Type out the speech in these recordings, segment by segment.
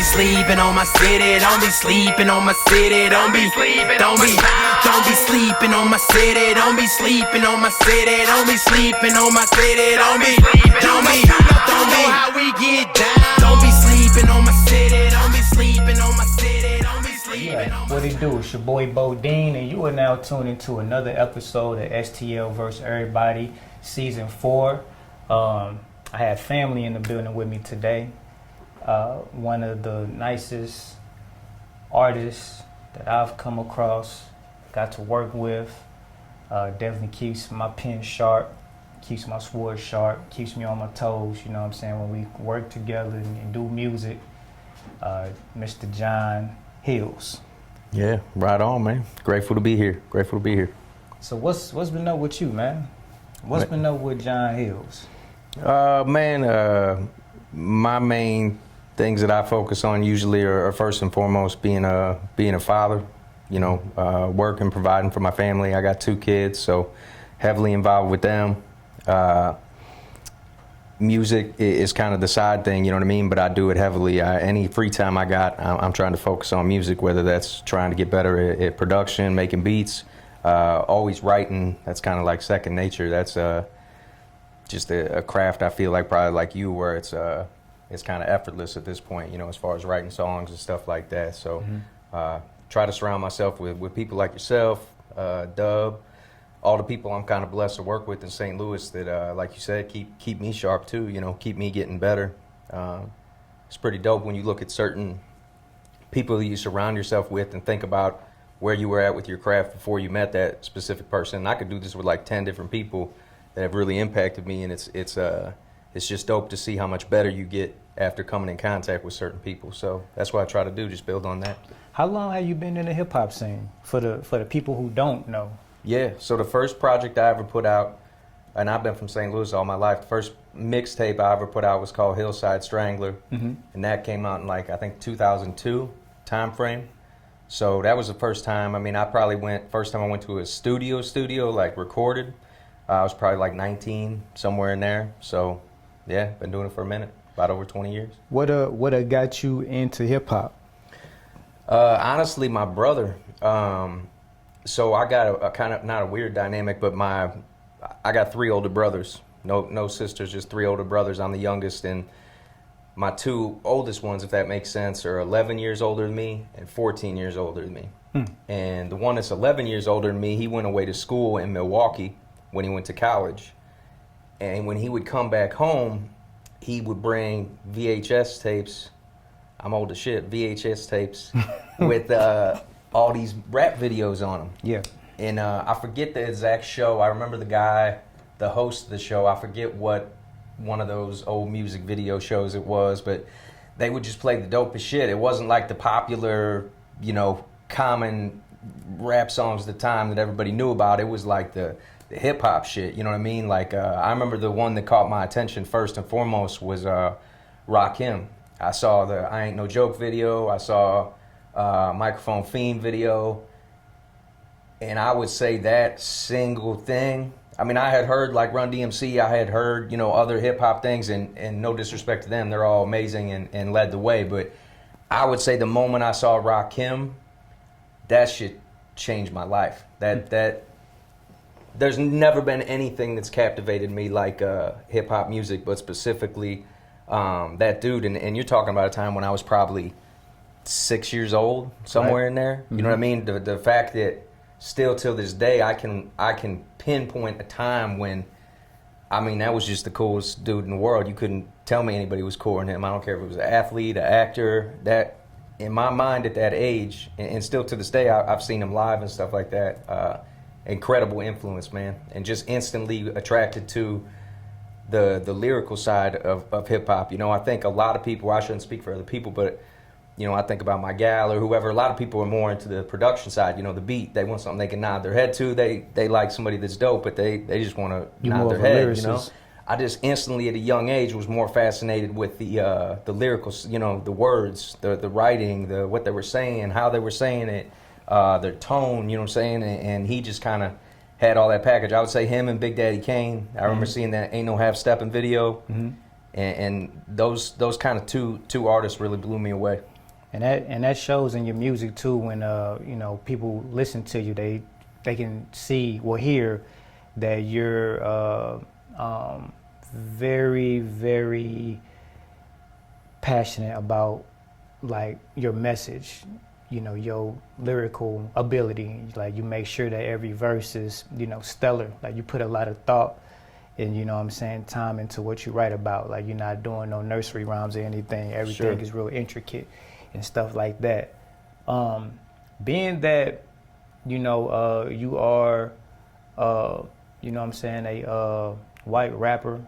sleeping on my city. Don't be sleeping on my city. Don't be sleeping on my city. Don't be sleeping on my city. Don't be sleeping on my city. Don't be how we get down. Don't be sleeping on my city. Don't be sleeping on my city. Don't be sleeping on my city. What it do? It's your boy Bodine, and you are now tuned into another episode of StlVsErrbody Season 4. I had family in the building with me today. One of the nicest artists that I've come across, got to work with. Definitely keeps my pen sharp, keeps my sword sharp, keeps me on my toes, you know what I'm saying, when we work together and do music. Mr. John Hills. Yeah, right on, man. Grateful to be here. So what's been up with you, man? What's been up with John Hills? My main things that I focus on usually are first and foremost being a father, you know, working, providing for my family. I got 2 kids, so heavily involved with them. Music is kind of the side thing, you know what I mean? But I do it heavily. Any free time I got, I'm trying to focus on music, whether that's trying to get better at production, making beats, always writing. That's kind of like second nature. That's just a craft, I feel like, probably like you, where it's kind of effortless at this point, you know, as far as writing songs and stuff like that. So try to surround myself with people like yourself, Dub, all the people I'm kind of blessed to work with in St. Louis that, like you said, keep me sharp too, you know, keep me getting better. It's pretty dope when you look at certain people that you surround yourself with and think about where you were at with your craft before you met that specific person. And I could do this with like 10 different people that have really impacted me, and it's just dope to see how much better you get after coming in contact with certain people. So that's what I try to do, just build on that. How long have you been in the hip hop scene for the people who don't know? Yeah, so the first project I ever put out, and I've been from St. Louis all my life, the first mixtape I ever put out was called Hillside Strangler, and that came out in like, I think 2002 time frame. So that was the first time. I mean, first time I went to a studio, like recorded, I was probably like 19, somewhere in there. So yeah, been doing it for a minute, about over 20 years. What got you into hip hop? Honestly, my brother. So I got a kind of, not a weird dynamic, but I got 3 older brothers. No sisters, just 3 older brothers. I'm the youngest, and my 2 oldest ones, if that makes sense, are 11 years older than me and 14 years older than me. And the one that's 11 years older than me, he went away to school in Milwaukee when he went to college. And when he would come back home, he would bring VHS tapes. I'm old as shit. VHS tapes with all these rap videos on them. Yeah. And I forget the exact show. I remember the host of the show. I forget what one of those old music video shows it was, but they would just play the dopest shit. It wasn't like the popular, you know, common rap songs at the time that everybody knew about. It was like the hip hop shit, you know what I mean? Like, I remember the one that caught my attention first and foremost was Rakim. I saw the I Ain't No Joke video. I saw Microphone Fiend video. And I would say that single thing, I mean, I had heard like Run DMC, I had heard, you know, other hip hop things, and no disrespect to them, they're all amazing and led the way. But I would say the moment I saw Rakim, that shit changed my life. That there's never been anything that's captivated me like hip hop music, but specifically that dude. And you're talking about a time when I was probably 6 years old, somewhere in there. You know what I mean? The fact that still till this day I can pinpoint a time when, I mean, that was just the coolest dude in the world. You couldn't tell me anybody was cooler than him. I don't care if it was an athlete, an actor. That, in my mind at that age, and still to this day, I've seen him live and stuff like that. Incredible influence, man, and just instantly attracted to the lyrical side of hip hop. You know, I think a lot of people, I shouldn't speak for other people, but you know, I think about my gal or whoever, a lot of people are more into the production side, you know, the beat. They want something they can nod their head to. They like somebody that's dope, but they just want to nod their head, you know. I just instantly at a young age was more fascinated with the lyrical, you know, the words, the writing, what they were saying, how they were saying it, their tone, you know what I'm saying? And he just kind of had all that package. I would say him and Big Daddy Kane. I remember seeing that Ain't No Half Steppin' video. And those kind of two artists really blew me away. And that shows in your music too. When you know, people listen to you, they can see or hear that you're very, very passionate about like your message, you know, your lyrical ability. Like you make sure that every verse is, you know, stellar. Like you put a lot of thought and, you know what I'm saying, time into what you write about. Like you're not doing no nursery rhymes or anything. Everything is real intricate and stuff like that. Being that, you know, you are, you know what I'm saying, a white rapper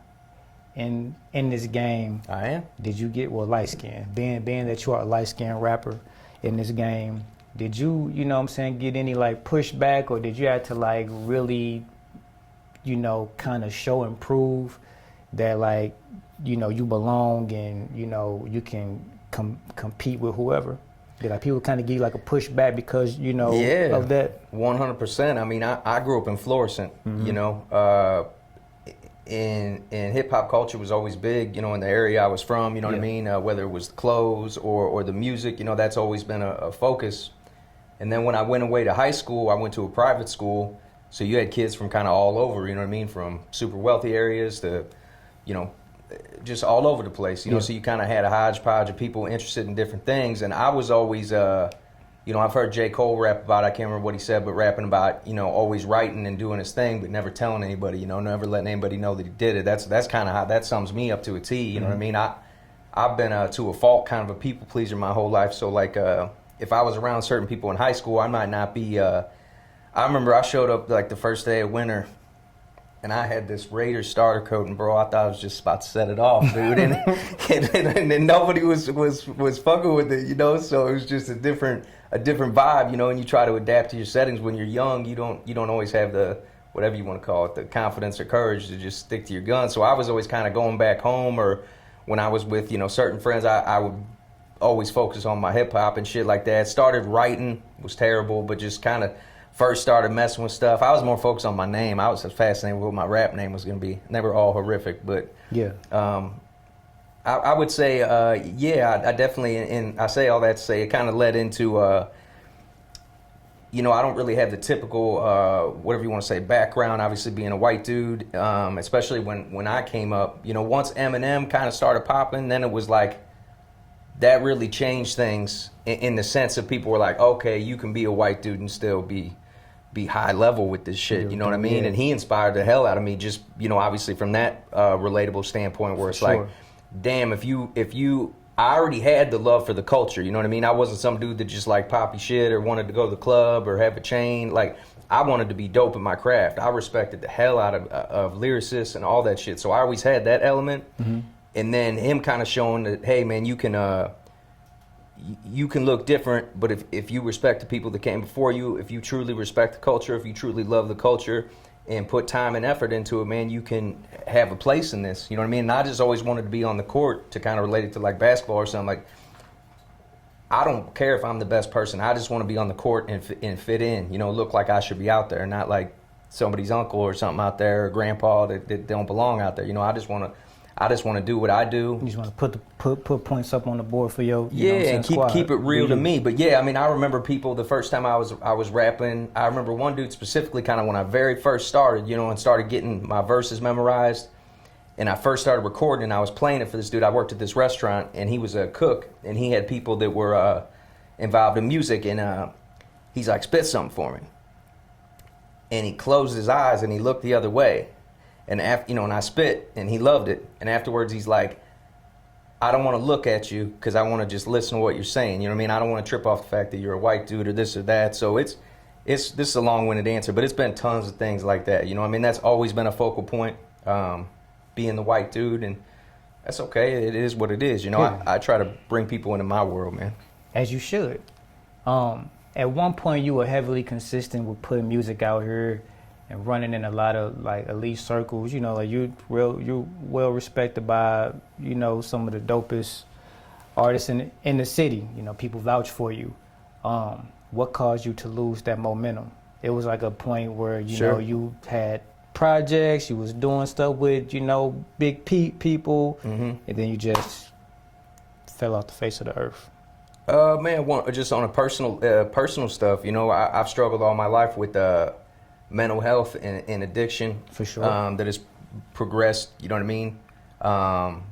in this game. I am. Did you get, well, light skin, being that you are a light skinned rapper in this game, did you, you know what I'm saying, get any like pushback, or did you have to like really, you know, kind of show and prove that like, you know, you belong and, you know, you can compete with whoever? Did like people kind of give you like a pushback because, you know, of that? 100%. I mean, I grew up in Florence, you know, in hip hop culture was always big, you know, in the area I was from, you know what I mean? Whether it was the clothes or the music, you know, that's always been a focus. And then when I went away to high school, I went to a private school. So you had kids from kind of all over, you know what I mean? From super wealthy areas to, you know, just all over the place, you know, so you kind of had a hodgepodge of people interested in different things. And I was always, you know, I've heard J. Cole rap about, I can't remember what he said, but rapping about, you know, always writing and doing his thing, but never telling anybody, you know, never letting anybody know that he did it. That's kind of how, that sums me up to a T, you know what I mean? I've been to a fault kind of a people pleaser my whole life. So like, if I was around certain people in high school, I might not be, I remember I showed up like the first day of winter, and I had this Raiders starter coat, and bro, I thought I was just about to set it off, dude. And nobody was fucking with it, you know. So it was just a different vibe, you know. And you try to adapt to your settings when you're young. You don't always have the, whatever you want to call it, the confidence or courage to just stick to your guns. So I was always kind of going back home, or when I was with, you know, certain friends, I would always focus on my hip hop and shit like that. Started writing, was terrible, but just kind of first started messing with stuff. I was more focused on my name. I was fascinated with what my rap name was going to be. They were all horrific, but I would say, I definitely, and I say all that to say it kind of led into, you know, I don't really have the typical, whatever you want to say, background, obviously being a white dude, especially when I came up. You know, once Eminem kind of started popping, then it was like, that really changed things in the sense of people were like, okay, you can be a white dude and still be high level with this shit, you know what I mean? And he inspired the hell out of me, just, you know, obviously from that relatable standpoint where it's like, damn, if you I already had the love for the culture, you know what I mean? I wasn't some dude that just like poppy shit or wanted to go to the club or have a chain. Like, I wanted to be dope in my craft. I respected the hell out of lyricists and all that shit. So I always had that element. And then him kind of showing that, hey man, you can look different, but if you respect the people that came before you, if you truly respect the culture, if you truly love the culture and put time and effort into it, man, you can have a place in this. You know what I mean? And I just always wanted to be on the court, to kind of relate it to like basketball or something. Like, I don't care if I'm the best person. I just want to be on the court and fit in, you know, look like I should be out there, not like somebody's uncle or something out there, or grandpa that don't belong out there. You know, I just want to do what I do. You just want to put points up on the board for your and keep it real to me. But yeah, I mean, I remember people the first time I was rapping. I remember one dude specifically, kind of when I very first started, you know, and started getting my verses memorized. And I first started recording, and I was playing it for this dude. I worked at this restaurant, and he was a cook, and he had people that were involved in music. And he's like, spit something for me. And he closed his eyes and he looked the other way. And after, you know, and I spit, and he loved it. And afterwards, he's like, I don't want to look at you because I want to just listen to what you're saying. You know what I mean? I don't want to trip off the fact that you're a white dude or this or that. So this is a long-winded answer, but it's been tons of things like that. You know what I mean? That's always been a focal point, being the white dude, and that's okay. It is what it is. You know, I try to bring people into my world, man. As you should. At one point, you were heavily consistent with putting music out here and running in a lot of like elite circles. You know, like you're well respected by, you know, some of the dopest artists in the city. You know, people vouch for you. What caused you to lose that momentum? It was like a point where, you know, you had projects, you was doing stuff with, you know, big people, and then you just fell off the face of the earth. Man, just on a personal stuff, you know, I've struggled all my life with mental health and addiction. For sure. That has progressed, you know what I mean?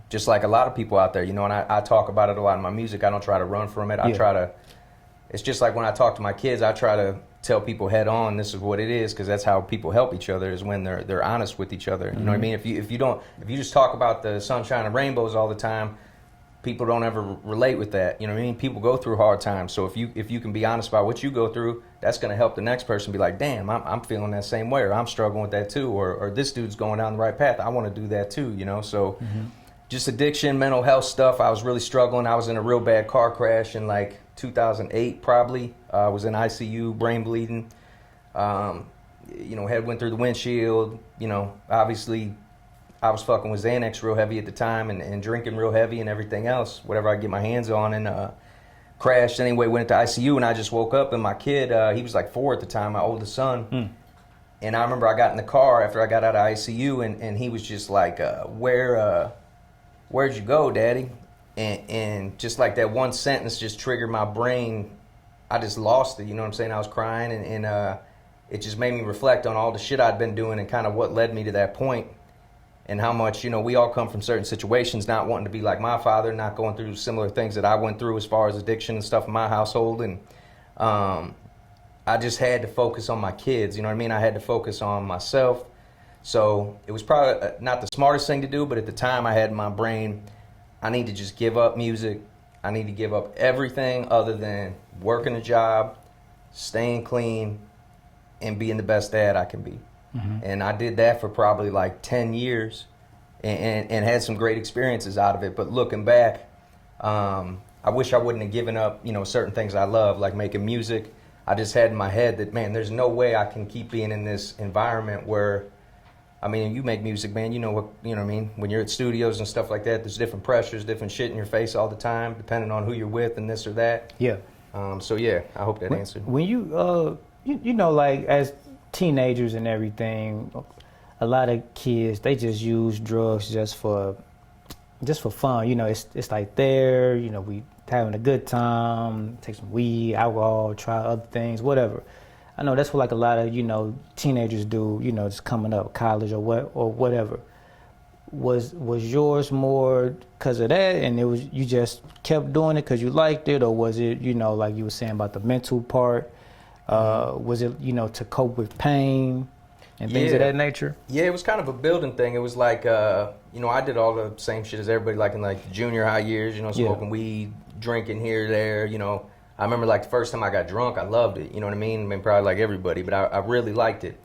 Just like a lot of people out there, you know, and I talk about it a lot in my music. I don't try to run from it. It's just like when I talk to my kids, I try to tell people head on, this is what it is, because that's how people help each other, is when they're honest with each other. You know what I mean? If you just talk about the sunshine and rainbows all the time, people don't ever relate with that. You know what I mean? People go through hard times. So if you can be honest about what you go through, that's going to help the next person be like, damn, I'm feeling that same way, or I'm struggling with that too, or this dude's going down the right path. I want to do that too, you know? So just addiction, mental health stuff. I was really struggling. I was in a real bad car crash in like 2008 probably. I was in ICU, brain bleeding. You know, head went through the windshield. You know, obviously I was fucking with Xanax real heavy at the time, and drinking real heavy and everything else, whatever I could get my hands on, and crashed anyway, went into ICU, and I just woke up, and my kid, he was like 4 at the time, my oldest son. And I remember I got in the car after I got out of ICU, and he was just like, where'd you go, Daddy? And just like that one sentence just triggered my brain. I just lost it, you know what I'm saying? I was crying, and it just made me reflect on all the shit I'd been doing and kind of what led me to that point, and how much, you know, we all come from certain situations, not wanting to be like my father, not going through similar things that I went through as far as addiction and stuff in my household. And I just had to focus on my kids, you know what I mean? I had to focus on myself. So it was probably not the smartest thing to do, but at the time I had in my brain, I need to just give up music. I need to give up everything other than working a job, staying clean, and being the best dad I can be. And I did that for probably like 10 years and had some great experiences out of it. But looking back, I wish I wouldn't have given up, you know, certain things I love, like making music. I just had in my head that, man, there's no way I can keep being in this environment where, I mean, you make music, man, you know what I mean? When you're at studios and stuff like that, there's different pressures, different shit in your face all the time, depending on who you're with and this or that. Yeah. So yeah, I hope that answered. When you, you know, like as teenagers and everything, a lot of kids, they just use drugs just for fun. You know, it's like there, you know, we having a good time, take some weed, alcohol, try other things, whatever. I know that's what like a lot of, you know, teenagers do, you know, just coming up, college or whatever. Was yours more because of that, and it was you just kept doing it because you liked it, or was it, you know, like you were saying about the mental part? Was it, you know, to cope with pain and things of that nature? Yeah, it was kind of a building thing. It was like, you know, I did all the same shit as everybody, like in like junior high years, you know, smoking weed, drinking here, there, you know. I remember like the first time I got drunk, I loved it, you know what I mean? I mean, probably like everybody, but I really liked it.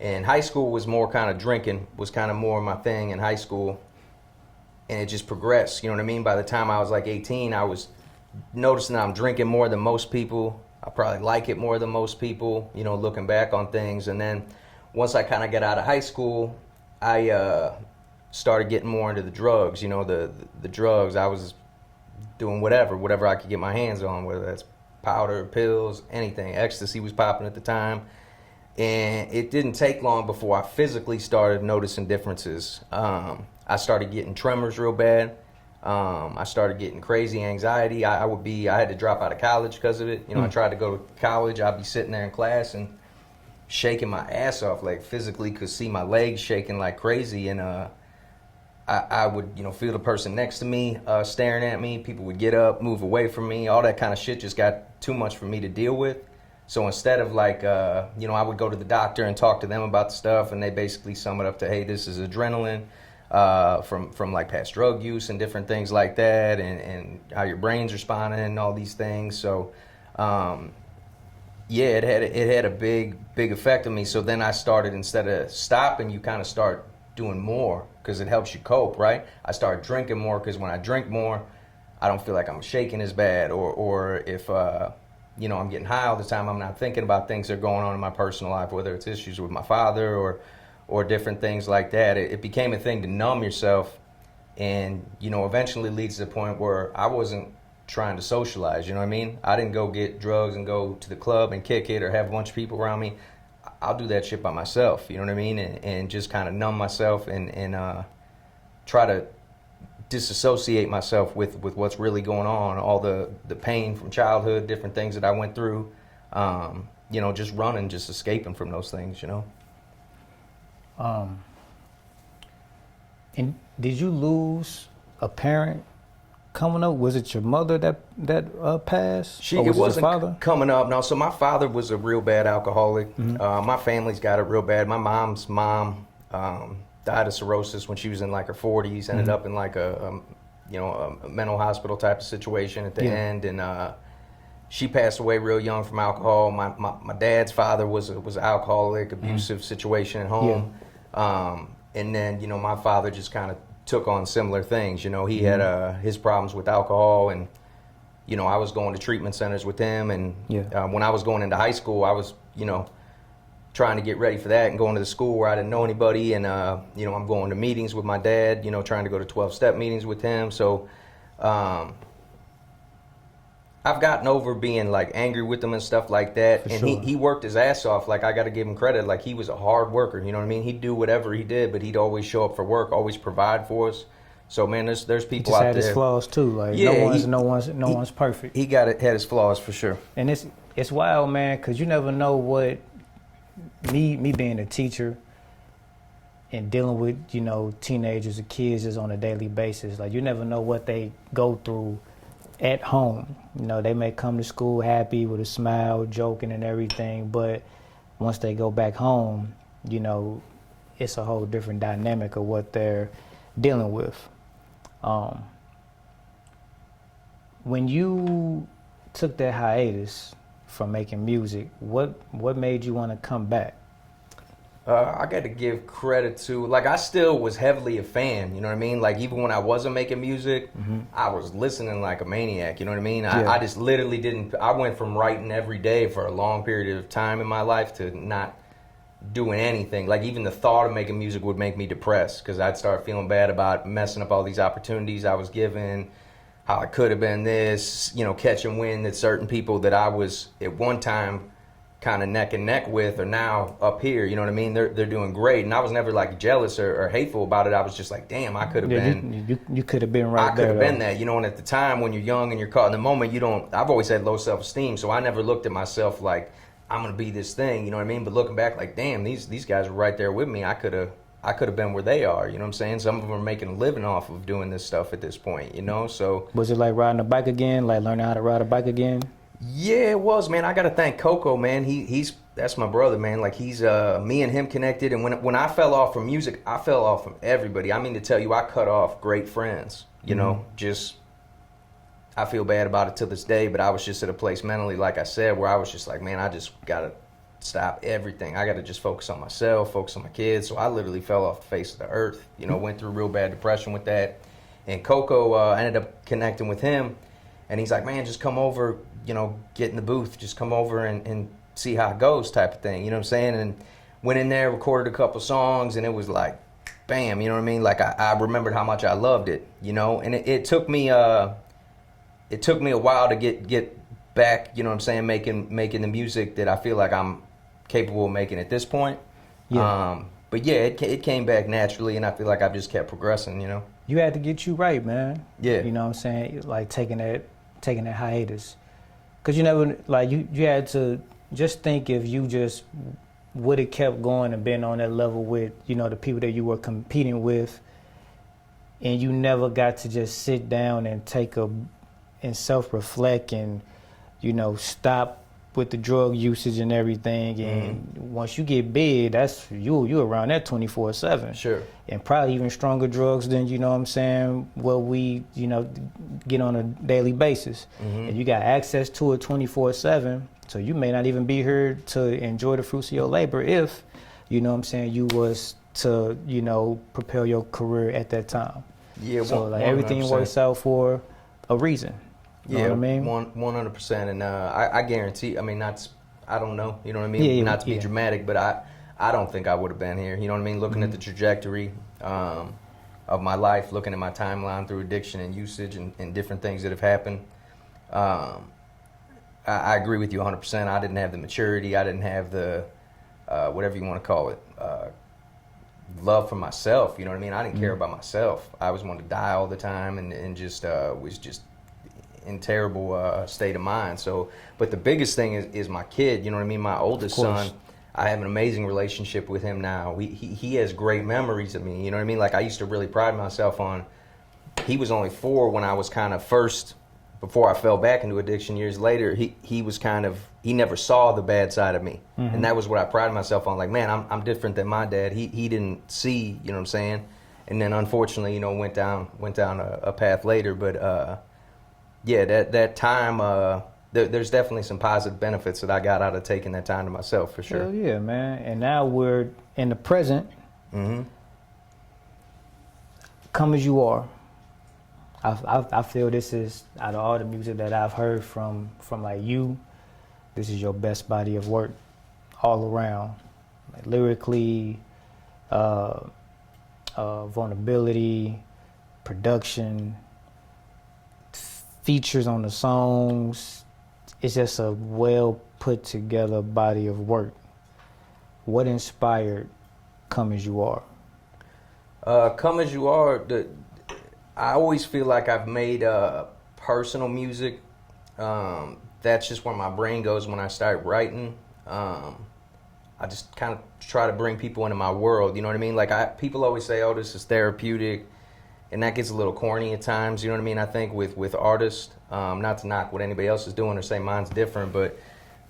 And high school was more kind of drinking, was kind of more my thing in high school. And it just progressed, you know what I mean? By the time I was like 18, I was noticing I'm drinking more than most people. I probably like it more than most people, you know, looking back on things. And then once I kind of got out of high school, I started getting more into the drugs, you know, the drugs. I was doing whatever I could get my hands on, whether that's powder, pills, anything. Ecstasy was popping at the time. And it didn't take long before I physically started noticing differences. I started getting tremors real bad. I started getting crazy anxiety. I had to drop out of college because of it. You know, I tried to go to college. I'd be sitting there in class and shaking my ass off, like physically could see my legs shaking like crazy. And I would, you know, feel the person next to me staring at me. People would get up, move away from me. All that kind of shit just got too much for me to deal with. So instead of like, you know, I would go to the doctor and talk to them about the stuff, and they basically sum it up to, hey, this is adrenaline. From like past drug use and different things like that, and how your brain's responding and all these things. So yeah, it had a big effect on me. So then I started, instead of stopping, you kind of start doing more because it helps you cope, right? I started drinking more because when I drink more, I don't feel like I'm shaking as bad, or if you know, I'm getting high all the time, I'm not thinking about things that are going on in my personal life, whether it's issues with my father or different things like that. It became a thing to numb yourself, and, you know, eventually leads to the point where I wasn't trying to socialize, you know what I mean? I didn't go get drugs and go to the club and kick it or have a bunch of people around me. I'll do that shit by myself, you know what I mean? And just kind of numb myself and try to disassociate myself with what's really going on, all the pain from childhood, different things that I went through, you know, just running, just escaping from those things, you know. And did you lose a parent coming up? Was it your mother that passed? It was wasn't your father? coming up. No, so my father was a real bad alcoholic. Mm-hmm. My family's got it real bad. My mom's mom died of cirrhosis when she was in like her 40s. Ended up in like a mental hospital type of situation at the end, and she passed away real young from alcohol. My dad's father was an alcoholic, abusive situation at home, and then you know my father just kind of took on similar things. You know, he had his problems with alcohol, and you know I was going to treatment centers with him, and when I was going into high school, I was trying to get ready for that and going to the school where I didn't know anybody, and you know I'm going to meetings with my dad, you know, trying to go to 12-step meetings with him. So I've gotten over being like angry with him and stuff like that. And he worked his ass off. Like, I got to give him credit. Like, he was a hard worker. You know what I mean? He'd do whatever he did, but he'd always show up for work, always provide for us. So man, there's people out there. He just had his flaws too. Like no one's perfect. He had his flaws for sure. And it's wild, man, because you never know what me being a teacher and dealing with teenagers or kids is on a daily basis. Like, you never know what they go through at home. You know, they may come to school happy with a smile, joking and everything, but once they go back home, you know, it's a whole different dynamic of what they're dealing with. When you took that hiatus from making music, what made you want to come back? I got to give credit to, like, I still was heavily a fan, you know what I mean? Like, even when I wasn't making music, I was listening like a maniac, you know what I mean? I just literally I went from writing every day for a long period of time in my life to not doing anything. Like, even the thought of making music would make me depressed, because I'd start feeling bad about messing up all these opportunities I was given, how I could have been this, you know, catching wind that certain people that I was at one time kind of neck and neck with are now up here, you know what I mean? They're doing great, and I was never like jealous or hateful about it. I was just like, damn, I could have been. You could have been right there. I could have been that, you know. And at the time, when you're young and you're caught in the moment, I've always had low self-esteem, so I never looked at myself like I'm gonna be this thing, you know what I mean? But looking back, like, damn, these guys were right there with me. I could have been where they are, you know what I'm saying? Some of them are making a living off of doing this stuff at this point, you know. So was it like riding a bike again, like learning how to ride a bike again? Yeah, it was, man. I got to thank Coco, man. That's my brother, man. Like, he's me and him connected. And when I fell off from music, I fell off from everybody. I mean to tell you, I cut off great friends. You know, just I feel bad about it to this day. But I was just at a place mentally, like I said, where I was just like, man, I just gotta stop everything. I gotta just focus on myself, focus on my kids. So I literally fell off the face of the earth. You know, went through real bad depression with that. And Coco, I ended up connecting with him, and he's like, man, just come over. You know, get in the booth, just come over and see how it goes type of thing, you know what I'm saying? And went in there, recorded a couple songs, and it was like, bam, you know what I mean? Like, I remembered how much I loved it, you know? And it took me a while to get back, you know what I'm saying, making the music that I feel like I'm capable of making at this point. Yeah. But yeah, it came back naturally, and I feel like I've just kept progressing, you know? You had to get you right, man. Yeah. You know what I'm saying? Like, taking that hiatus. Because you never, like, you had to just think if you just would have kept going and been on that level with, you know, the people that you were competing with, and you never got to just sit down and and self-reflect and, you know, stop with the drug usage and everything. And once you get big, that's you around that 24/7. Sure. And probably even stronger drugs than, you know what I'm saying, what we, you know, get on a daily basis. And you got access to it 24/7. So you may not even be here to enjoy the fruits of your labor if, you know what I'm saying, you was to, you know, propel your career at that time. Yeah. So like everything works out for a reason. You know what I mean? 100%. And I guarantee, I mean, I don't know, you know what I mean? Not to be dramatic, but I don't think I would have been here. You know what I mean? Looking at the trajectory of my life, looking at my timeline through addiction and usage and different things that have happened, I agree with you 100%. I didn't have the maturity. I didn't have the, whatever you want to call it, love for myself. You know what I mean? I didn't care about myself. I always wanted to die all the time, and just was just in terrible state of mind. So, but the biggest thing is my kid. You know what I mean? My oldest son. I have an amazing relationship with him now. He has great memories of me. You know what I mean? Like, I used to really pride myself on. He was only 4 when I was kind of first. Before I fell back into addiction years later, he was kind of, he never saw the bad side of me. And that was what I prided myself on. Like, man, I'm different than my dad. He didn't see, you know what I'm saying? And then unfortunately, you know, went down a path later. But yeah, that time, there's definitely some positive benefits that I got out of taking that time to myself, for sure. Hell yeah, man. And now we're in the present. Come as you are. I feel this is, out of all the music that I've heard from like you, this is your best body of work all around. Like, lyrically, vulnerability, production, features on the songs. It's just a well put together body of work. What inspired Come As You Are? Come As You Are, I always feel like I've made personal music. That's just where my brain goes when I start writing. I just kind of try to bring people into my world, you know what I mean? Like, people always say, oh, this is therapeutic, and that gets a little corny at times, you know what I mean? I think with artists, not to knock what anybody else is doing or say mine's different, but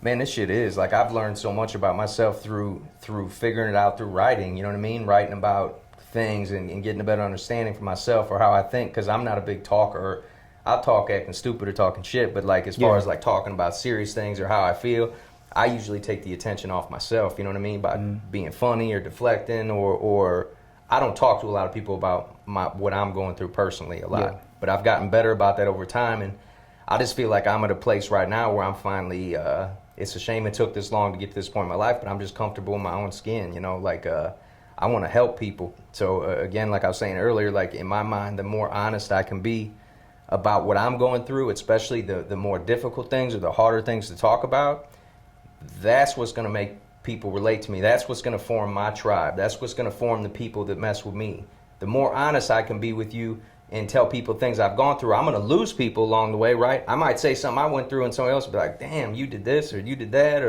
man, this shit is. Like, I've learned so much about myself through figuring it out through writing, you know what I mean? Writing about things and getting a better understanding for myself or how I think, because I'm not a big talker. I'll talk acting stupid or talking shit, but like, as far as like talking about serious things or how I feel, I usually take the attention off myself, you know what I mean, by being funny or deflecting, or I don't talk to a lot of people about what I'm going through personally a lot, but I've gotten better about that over time, and I just feel like I'm at a place right now where I'm finally, it's a shame it took this long to get to this point in my life, but I'm just comfortable in my own skin, you know, like, I want to help people. So again, like I was saying earlier, like, in my mind, the more honest I can be about what I'm going through, especially the more difficult things or the harder things to talk about, that's what's going to make people relate to me. That's what's going to form my tribe. That's what's going to form the people that mess with me. The more honest I can be with you and tell people things I've gone through, I'm going to lose people along the way, right? I might say something I went through and somebody else will be like, damn, you did this or you did that,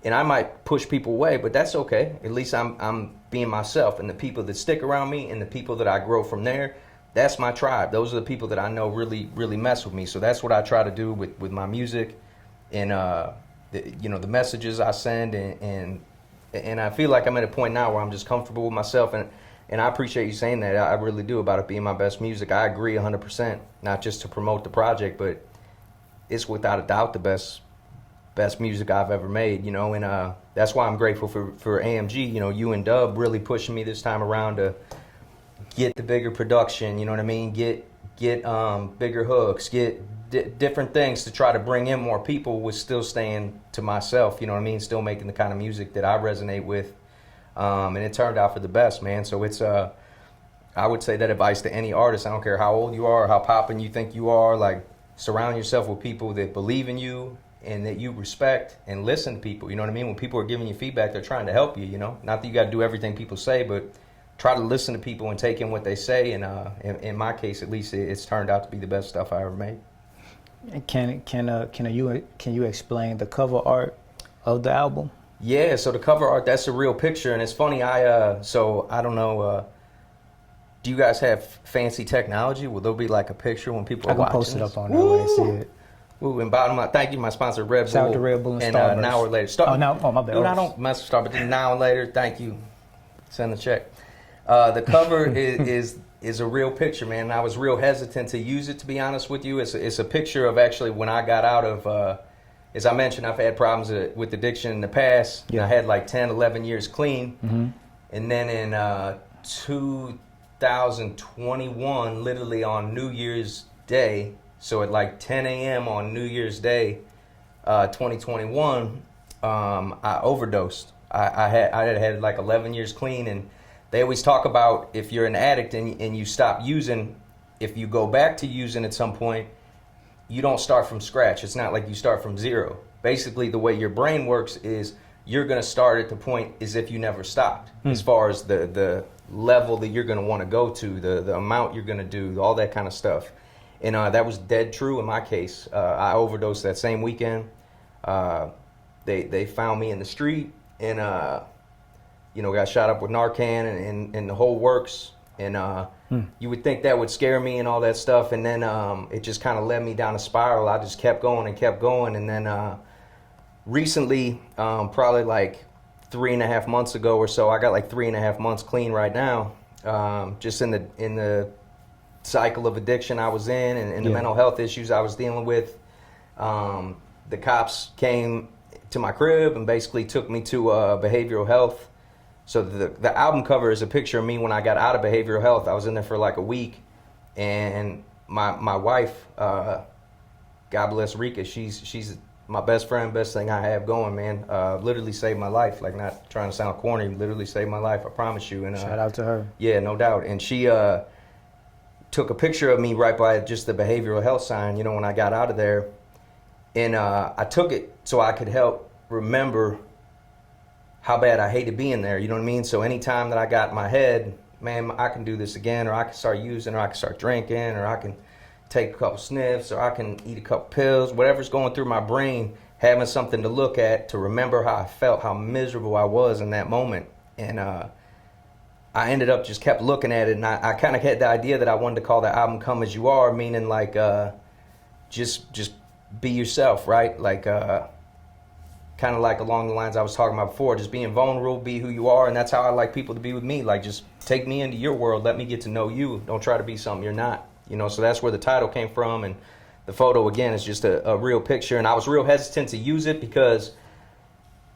and I might push people away, but that's okay. At least I'm being myself, and the people that stick around me and the people that I grow from there, that's my tribe. Those are the people that I know really, really mess with me. So that's what I try to do with my music and, the messages I send. And I feel like I'm at a point now where I'm just comfortable with myself. And I appreciate you saying that. I really do, about it being my best music. I agree 100%, not just to promote the project, but it's without a doubt the best music I've ever made, you know, and that's why I'm grateful for AMG, you know, you and Dub really pushing me this time around to get the bigger production, you know what I mean, get bigger hooks, get different things to try to bring in more people with still staying to myself, you know what I mean, still making the kind of music that I resonate with, and it turned out for the best, man. So it's I would say that advice to any artist. I don't care how old you are or how poppin' you think you are, like, surround yourself with people that believe in you and that you respect, and listen to people, you know what I mean? When people are giving you feedback, they're trying to help you, you know? Not that you got to do everything people say, but try to listen to people and take in what they say, and in my case, at least, it's turned out to be the best stuff I ever made. Can you explain the cover art of the album? Yeah, so the cover art, that's a real picture, and it's funny, so I don't know, do you guys have fancy technology? Will there be like a picture when people are watching? I can post it up on there when they see it. Ooh, and bottom line, thank you, my sponsor, Red Bull. Shout out to Red Bull and Starburst. Now or later. My bad. Dude, I don't mess with Starburst. Now and later, thank you. Send the check. The cover is a real picture, man. And I was real hesitant to use it, to be honest with you. It's a picture of actually when I got out of, as I mentioned, I've had problems with addiction in the past. Yeah. I had like 10, 11 years clean. Mm-hmm. And then in 2021, literally on New Year's Day, so at like 10 a.m. on New Year's Day, 2021, I overdosed. I had like 11 years clean, and they always talk about if you're an addict and you stop using, if you go back to using at some point, you don't start from scratch. It's not like you start from zero. Basically, the way your brain works is you're going to start at the point as if you never stopped, as far as the level that you're going to want to go to, the amount you're going to do, all that kind of stuff. And that was dead true in my case. I overdosed that same weekend. They found me in the street and, got shot up with Narcan and the whole works. And you would think that would scare me and all that stuff. And then it just kind of led me down a spiral. I just kept going and kept going. And then recently, probably like 3.5 months ago or so, I got like 3.5 months clean right now. Just in the cycle of addiction I was in and the mental health issues I was dealing with. The cops came to my crib and basically took me to behavioral health. So the album cover is a picture of me when I got out of behavioral health. I was in there for like a week, and my wife, God bless Rika, she's my best friend, best thing I have going, man. Literally saved my life. Like, not trying to sound corny, literally saved my life, I promise you. And shout out to her. Yeah, no doubt. And she took a picture of me right by just the behavioral health sign, when I got out of there. And I took it so I could help remember how bad I hated being there, you know what I mean? So anytime that I got in my head, man, I can do this again, or I can start using, or I can start drinking, or I can take a couple sniffs, or I can eat a couple pills, whatever's going through my brain, having something to look at to remember how I felt, how miserable I was in that moment. And I ended up just kept looking at it, and I kind of had the idea that I wanted to call the album Come As You Are, meaning like just be yourself, right? Like kind of like along the lines I was talking about before, just being vulnerable, be who you are. And that's how I like people to be with me. Like, just take me into your world, let me get to know you. Don't try to be something you're not, so that's where the title came from. And the photo, again, is just a real picture. And I was real hesitant to use it because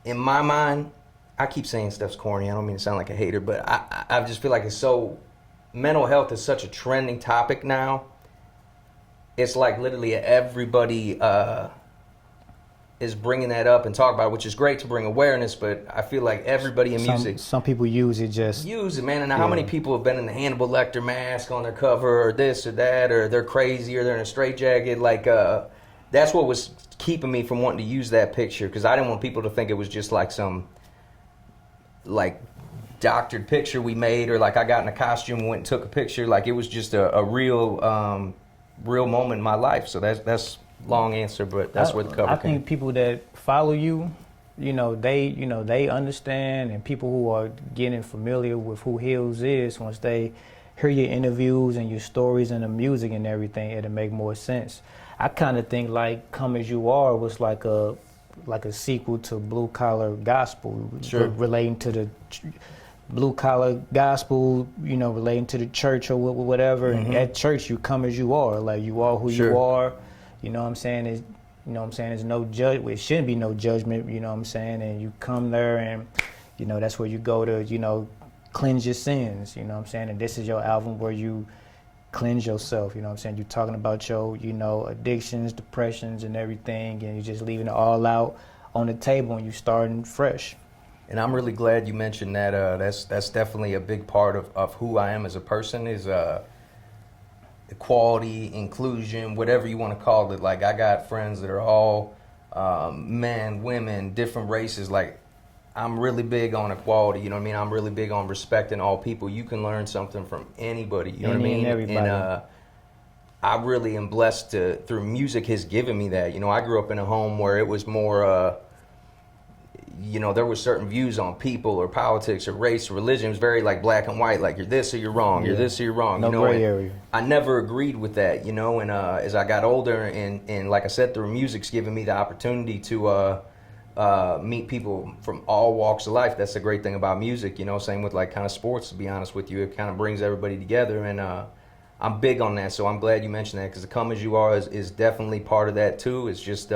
in my mind, I keep saying stuff's corny, I don't mean to sound like a hater, but I just feel like mental health is such a trending topic now. It's like literally everybody is bringing that up and talk about it, which is great to bring awareness, but I feel like everybody in music... Some people use it, man. And how many people have been in the Hannibal Lecter mask on their cover, or this or that, or they're crazy, or they're in a straitjacket? Like, that's what was keeping me from wanting to use that picture, because I didn't want people to think it was just like some, like, doctored picture we made, or like I got in a costume and went and took a picture. Like, it was just a real moment in my life. So that's long answer, but that's where the cover came. I think people that follow you, they understand, and people who are getting familiar with who Hills is, once they hear your interviews and your stories and the music and everything, it'll make more sense. I kind of think like Come As You Are was like a sequel to Blue Collar Gospel, sure, relating to the blue collar gospel, relating to the church or whatever. Mm-hmm. And at church, you come as you are, like you are who sure you are. You know what I'm saying? There's no it shouldn't be no judgment, you know what I'm saying? And you come there and, that's where you go to, cleanse your sins, you know what I'm saying? And this is your album where you cleanse yourself, you know what I'm saying? You're talking about your, addictions, depressions and everything, and you're just leaving it all out on the table and you starting fresh. And I'm really glad you mentioned that. That's definitely a big part of who I am as a person, is equality, inclusion, whatever you want to call it. Like, I got friends that are all men, women, different races. Like, I'm really big on equality, you know what I mean? I'm really big on respecting all people. You can learn something from anybody, you know what I mean? Everybody. And I really am blessed through music has given me that. I grew up in a home where it was more, there were certain views on people or politics or race or religion. It was very like black and white, like you're this or you're wrong, you're this or you're wrong. No gray area. I never agreed with that, and as I got older and like I said, through music's given me the opportunity to meet people from all walks of life. That's the great thing about music, same with like kind of sports, to be honest with you. It kind of brings everybody together, and I'm big on that, so I'm glad you mentioned that, because the Come As You Are is definitely part of that too. It's just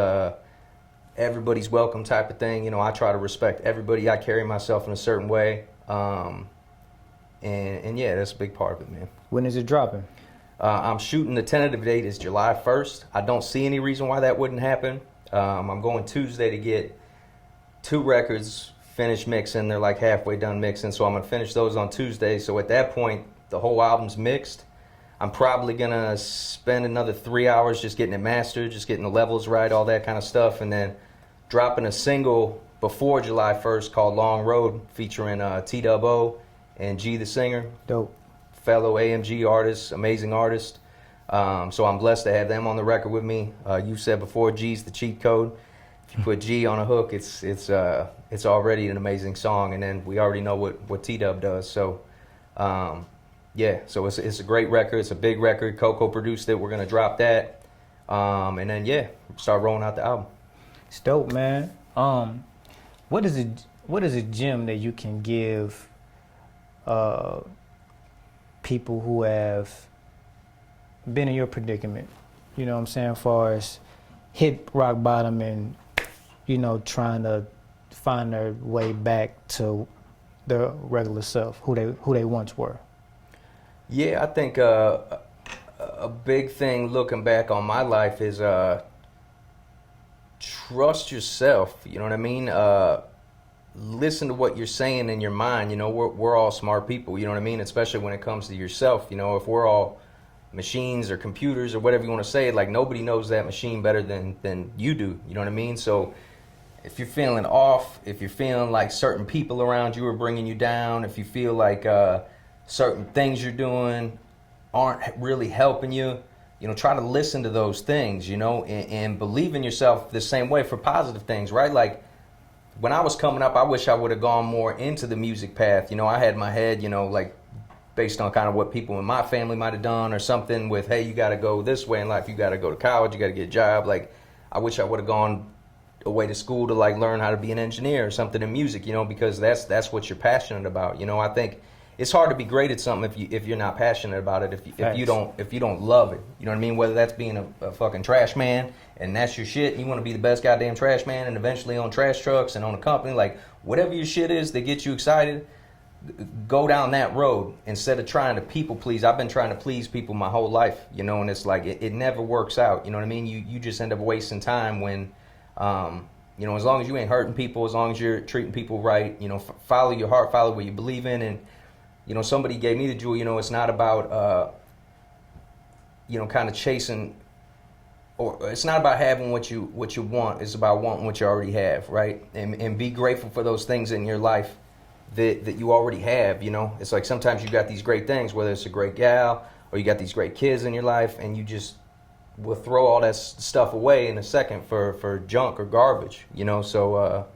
everybody's welcome type of thing. I try to respect everybody. I carry myself in a certain way. And yeah, that's a big part of it, man. When is it dropping? I'm shooting, the tentative date is July 1st. I don't see any reason why that wouldn't happen. I'm going Tuesday to get 2 records finished mixing. They're like halfway done mixing, so I'm going to finish those on Tuesday. So at that point, the whole album's mixed. I'm probably going to spend another 3 hours just getting it mastered, just getting the levels right, all that kind of stuff, and then dropping a single before July 1st called Long Road, featuring T-Dub-O and G the Singer. Dope. Fellow AMG artists, amazing artist. So I'm blessed to have them on the record with me. You said before, G's the cheat code. If you put G on a hook, it's already an amazing song, and then we already know what T-Dub does. So yeah, so it's a great record. It's a big record. Coco produced it. We're gonna drop that, and then yeah, start rolling out the album. It's dope, man. What is a gem that you can give people who have been in your predicament? You know what I'm saying? As far as hit rock bottom and, you know, trying to find their way back to their regular self, who they once were. Yeah, I think a big thing looking back on my life is trust yourself. You know what I mean? Listen to what you're saying in your mind. You know, we're all smart people. You know what I mean? Especially when it comes to yourself. You know, if we're all machines or computers or whatever you want to say, like nobody knows that machine better than you do. You know what I mean? So if you're feeling off, if you're feeling like certain people around you are bringing you down, if you feel like certain things you're doing aren't really helping you, you know, try to listen to those things, you know, and believe in yourself the same way for positive things, right? Like when I was coming up, I wish I would have gone more into the music path. You know, I had in my head, you know, like based on kind of what people in my family might have done or something with, hey, you got to go this way in life. You got to go to college. You got to get a job. Like, I wish I would have gone away to school to like learn how to be an engineer or something in music, you know, because that's what you're passionate about. You know, I think it's hard to be great at something if you're not passionate about it, if you don't love it. You know what I mean? Whether that's being a fucking trash man and that's your shit, and you want to be the best goddamn trash man and eventually own trash trucks and own a company, like whatever your shit is that gets you excited, go down that road instead of trying to people please. I've been trying to please people my whole life, you know, and it's like it never works out. You know what I mean? You just end up wasting time when, you know, as long as you ain't hurting people, as long as you're treating people right, you know, follow your heart, follow what you believe in. And, you know, somebody gave me the jewel, you know, it's not about, you know, kind of chasing, or it's not about having what you want. It's about wanting what you already have, right? And be grateful for those things in your life that you already have, you know? It's like sometimes you got these great things, whether it's a great gal or you got these great kids in your life, and you just will throw all that stuff away in a second for junk or garbage, you know? So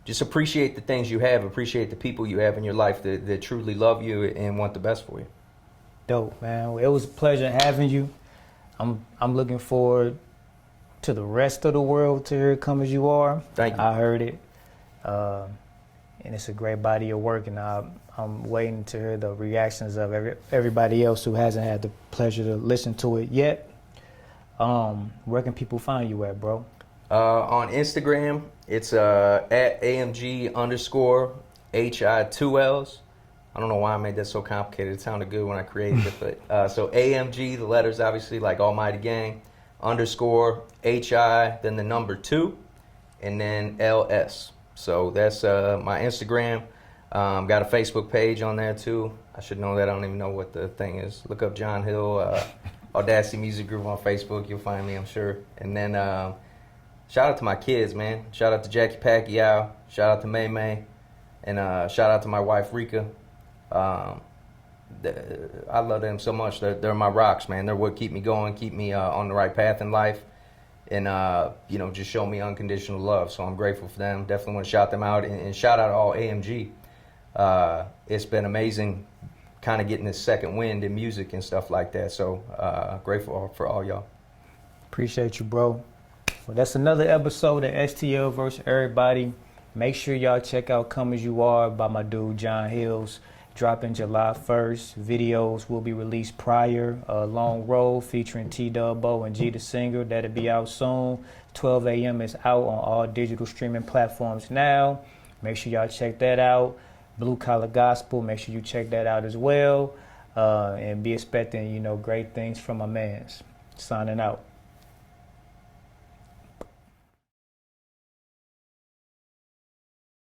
just appreciate the things you have, appreciate the people you have in your life that truly love you and want the best for you. Dope, man. It was a pleasure having you. I'm looking forward to the rest of the world to hear it come as you are. Thank you. I heard it. And it's a great body of work, and I'm waiting to hear the reactions of everybody else who hasn't had the pleasure to listen to it yet. Where can people find you at, bro? On Instagram, it's at AMG_HI2Ls. I don't know why I made that so complicated. It sounded good when I created it, but so AMG, the letters obviously like Almighty Gang, _HI, then the number 2, and then LS. So that's my Instagram. Got a Facebook page on there too. I should know that. I don't even know what the thing is. Look up John Hill, Audacity Music Group on Facebook. You'll find me, I'm sure. And then shout out to my kids, man. Shout out to Jackie Pacquiao. Shout out to May May. And shout out to my wife, Rika. I love them so much. They're my rocks, man. They're what keep me going, keep me on the right path in life. And, you know, just show me unconditional love. So I'm grateful for them. Definitely want to shout them out. And shout out to all AMG. It's been amazing kind of getting this second wind in music and stuff like that. So grateful for all y'all. Appreciate you, bro. Well, that's another episode of StlVsErrbody. Make sure y'all check out Come As You Are by my dude John Hills. Dropping July 1st. Videos will be released prior. Long Road featuring T-Dub-O and G the Singer. That'll be out soon. 12 a.m. is out on all digital streaming platforms now. Make sure y'all check that out. Blue Collar Gospel. Make sure you check that out as well. And be expecting, you know, great things from my mans. Signing out.